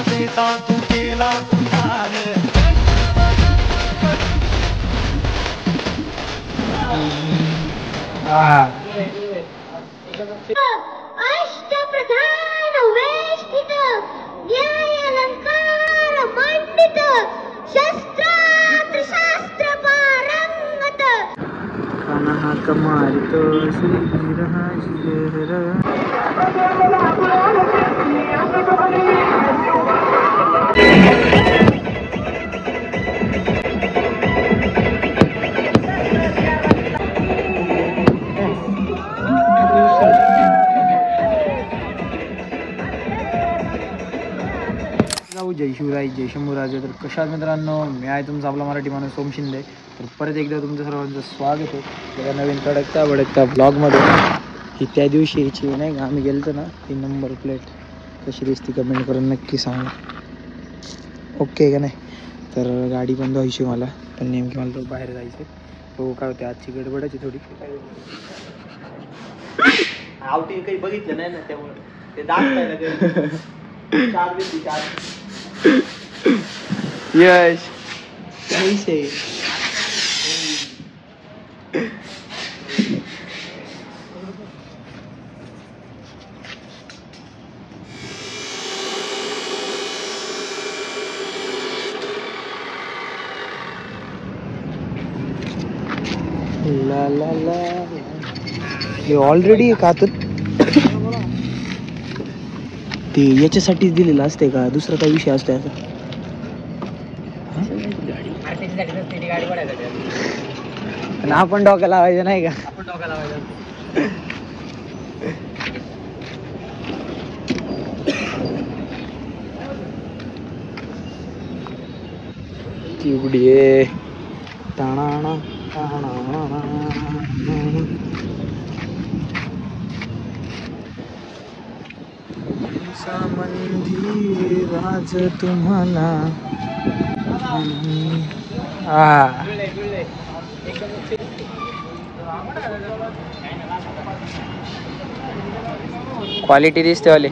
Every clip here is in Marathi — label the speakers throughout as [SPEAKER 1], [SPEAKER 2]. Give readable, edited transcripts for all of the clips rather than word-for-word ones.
[SPEAKER 1] देता तू केला तुझ्याने
[SPEAKER 2] अष्टप्रधान वेष्टित न्याय अलंकार मंडित शस्त्रास्त्र शास्त्र पारंगत
[SPEAKER 3] कान्हा कमारितो श्री राजीर जय शिवराय जय शंभूराजे. तर कशा मित्रांनो, मी आहे तुमचा आपला मराठी माणूस सोम शिंदे. तर परत एकदा तुमचं सर्वांचं स्वागत आहे त्या नवीन भडकता ब्लॉगमध्ये. ही त्या दिवशीची नाही का आम्ही गेलो ना, ती नंबर प्लेट कशी दिसती कमेंट करून नक्की सांगा. ओके का नाही. तर गाडी पण धुवायची मला, पण नेमकी मला तो बाहेर जायचं. तो काय होते आजची गडबडाची थोडी
[SPEAKER 4] आउटिंग काही बघितलं नाही ना, त्यामुळे ते दाखवायला चार
[SPEAKER 3] यश पैसे ला ला ला हे ऑलरेडी का तर ते याच्यासाठीच दिलेलं असते का, दुसरा काही विषय असतो याचा? आणि आपण डोक्या लावायचं नाही का?
[SPEAKER 4] आपण डोका लावायचा.
[SPEAKER 3] चिवडी आहे ताणा मंदिर राज तुम्हाला क्वालिटी दिसते वाले.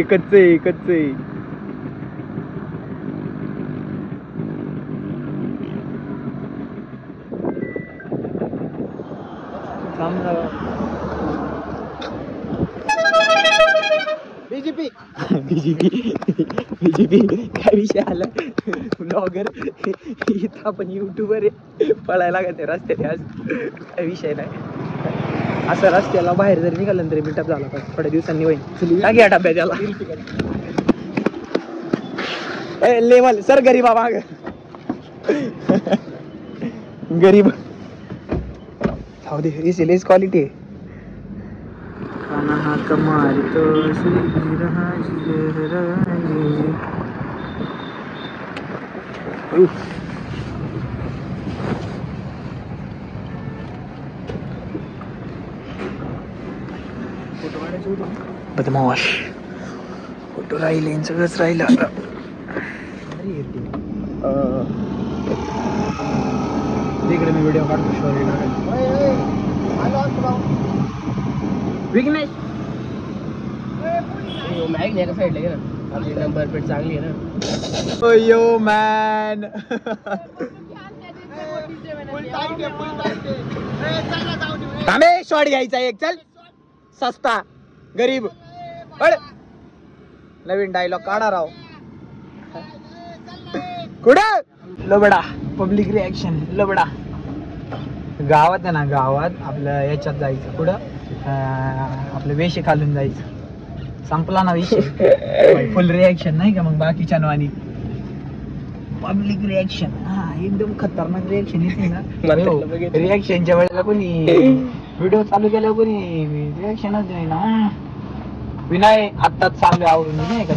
[SPEAKER 3] कच्चे बीजेपी काय विषय आला. ब्लॉगर इथं आपण युट्यूबर पळायला लागत रस्त्याने. आज काय विषय नाही. असं रस्त्याला बाहेर जरी निघालं तरी मिटअप झाला पाहिजे. थोड्या दिवसांनी होईल. घ्या डब्या त्याला लेवल सर गरीब माग गरीब जाऊ दे. इस क्वालिटी आहे. कान्हा कमारितो श्री राजीर बदमाश. फोटो राहिले सगळंच राहिलं आता. तिकडे मी व्हिडिओ काढतो स्टोरी विघ्नेश
[SPEAKER 4] मॅग एका साईडला घे ना, आपली नंबर प्लेट चांगली आहे ना.
[SPEAKER 3] यो मॅन थांबे शॉट घ्यायचा एक. चल सस्ता गरीब नवीन डायलॉग काढा राव. कुठं लबडा पब्लिक रिॲक्शन लबडा. गावात आहे ना, गावात आपलं याच्यात जायचं. कुठं आपलं वेश खालून जायचं. संपला ना विषय. फुल रिॲक्शन नाही का मग बाकीच्या नावानी. पब्लिक रिॲक्शन हा एकदम खतरनाक रिॲक्शन येते ना. रिॲक्शनच्या वेळेला कोणी व्हिडिओ चालू केल्यावर कोणी रिॲक्शनच नाही ना. विनय आत्ताच चालू आवरून नाही का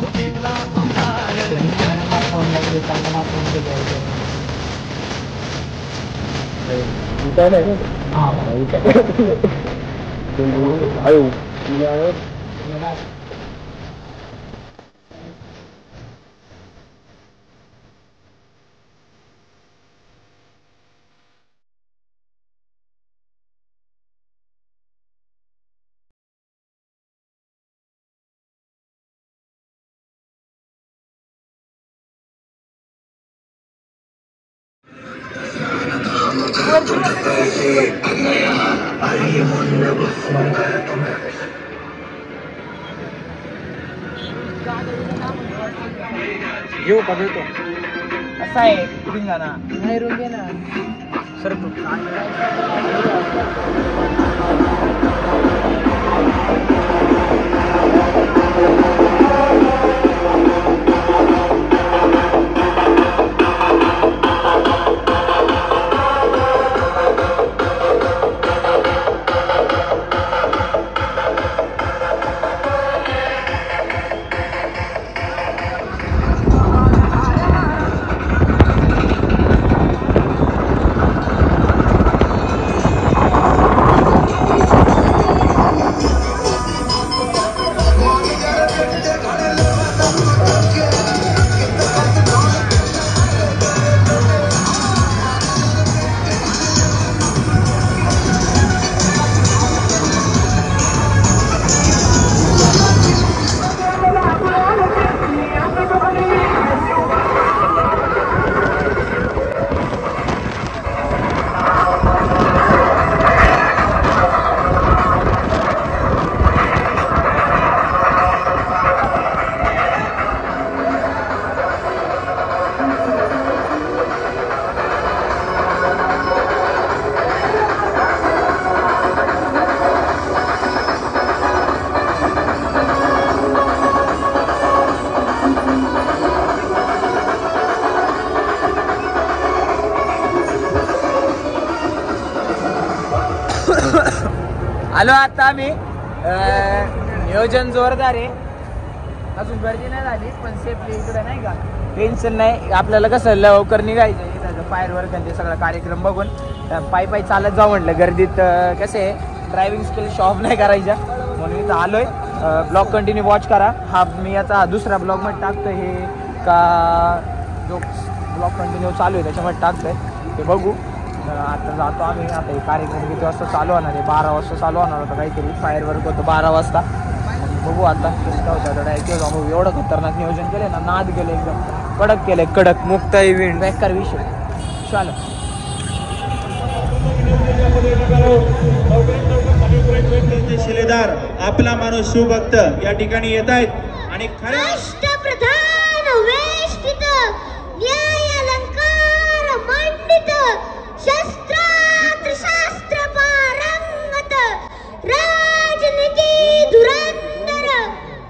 [SPEAKER 3] येऊ का भेटतो असा आहे रिंगाणा नाही रोल घे ना सर तू आलो आता आम्ही नियोजन जोरदार आहे अजून गर्दी नाही झाली पण सेफली इकडे नाही का टेन्शन नाही आपल्याला कसं लवकर निघायचं त्याचं फायर वर्क आणि ते सगळा कार्यक्रम बघून पायी पायी चालत जाऊ म्हटलं गर्दीत कसे आहे ड्रायव्हिंग स्किल शॉप नाही करायच्या म्हणून इथं आलोय ब्लॉग कंटिन्यू वॉच करा हा मी आता दुसऱ्या ब्लॉगमध्ये टाकतोय हे का जो ब्लॉग कंटिन्यू चालू आहे त्याच्यामध्ये टाकतोय ते बघू आता जातो आम्ही आता हे कार्यक्रम किती वाजता चालू होणार आहे 12 वाजता चालू होणार होता काहीतरी फायर वर्क होतं 12 वाजता बघू आता कसं होतं डायरेक्ट जाऊ एवढं खतरनाक नियोजन केलं ना नाद गेलं एकदम कडक केलं कडक मुक्त इव्हेंट बेकार विषय चाल
[SPEAKER 1] शिलेदार आपला माणूस शिवभक्त या ठिकाणी येत आहेत आणि खऱ्या
[SPEAKER 2] राष्ट्रप्रधान वेष्टित न्याय अलंकार मंडित शस्त्रास्त्र शास्त्र पारंगत राजनीती धुरंधर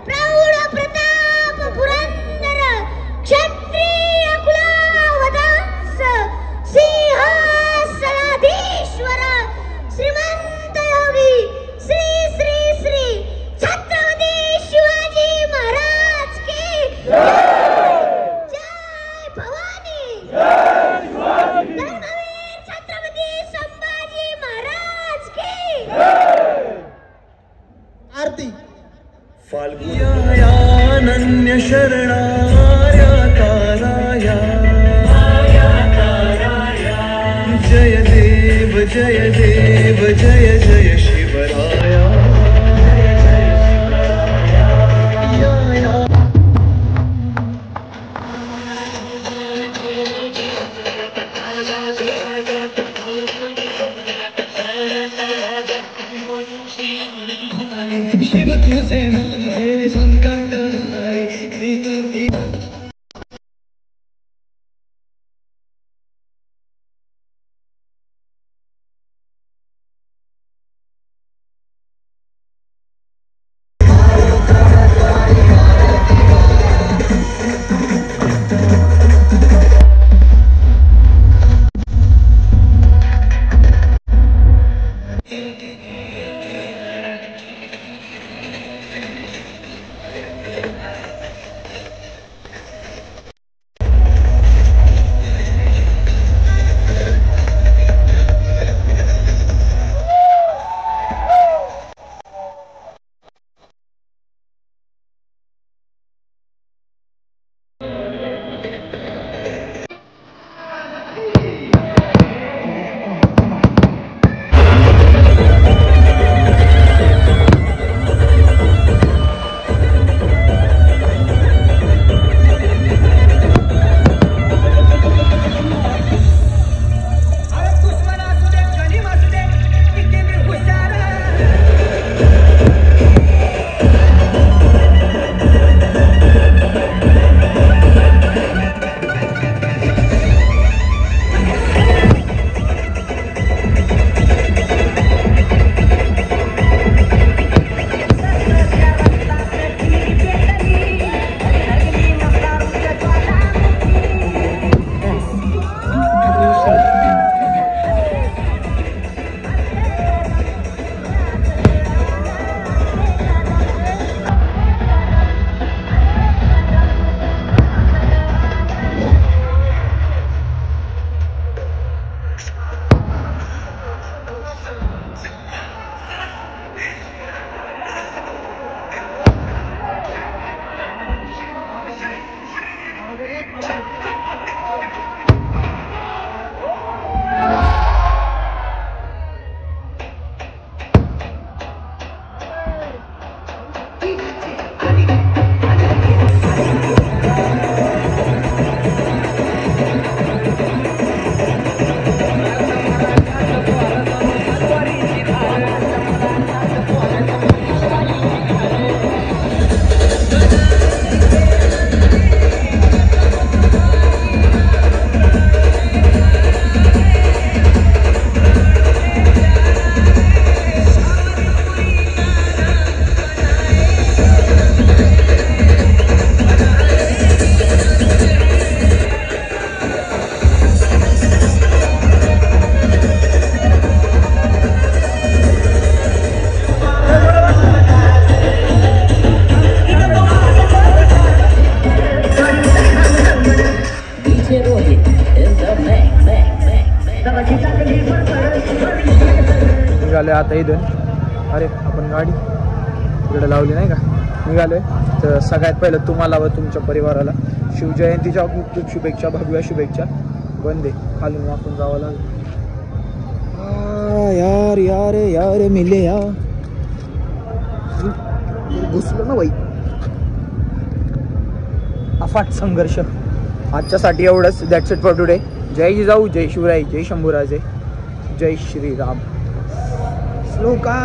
[SPEAKER 2] प्रौढ प्रताप पुरंदर क्षत्रिय कुलावदास सिंहासनाधीश्वर श्रीमंत योगी श्री श्री श्री छत्रपती शिवाजी महाराज की जय भवानी धर्मवीर छत्रपती संभाजी महाराज की
[SPEAKER 1] आरती
[SPEAKER 5] फाल्गुनन्य शरणार्या ताराया जय देव जय देव जय जय शिवराया शिव तुझे नामे संकट
[SPEAKER 3] निघालोय आता इथून. अरे आपण गाडी इकडे लावली नाही का, निघालोय. तर सगळ्यात पहिलं तुम्हाला व तुमच्या परिवाराला शिवजयंतीच्या खूप खूप शुभेच्छा, भगव्या शुभेच्छा. बंदे खालून वाकून जावं लागेल. यार यार यार मिले या घुसलो ना बाई. अफाट संघर्ष. आजच्यासाठी एवढंच. That's it for today. जय जिजाऊ, जय शिवराय, जय शंभूराजे, जय श्रीराम. श्लोका.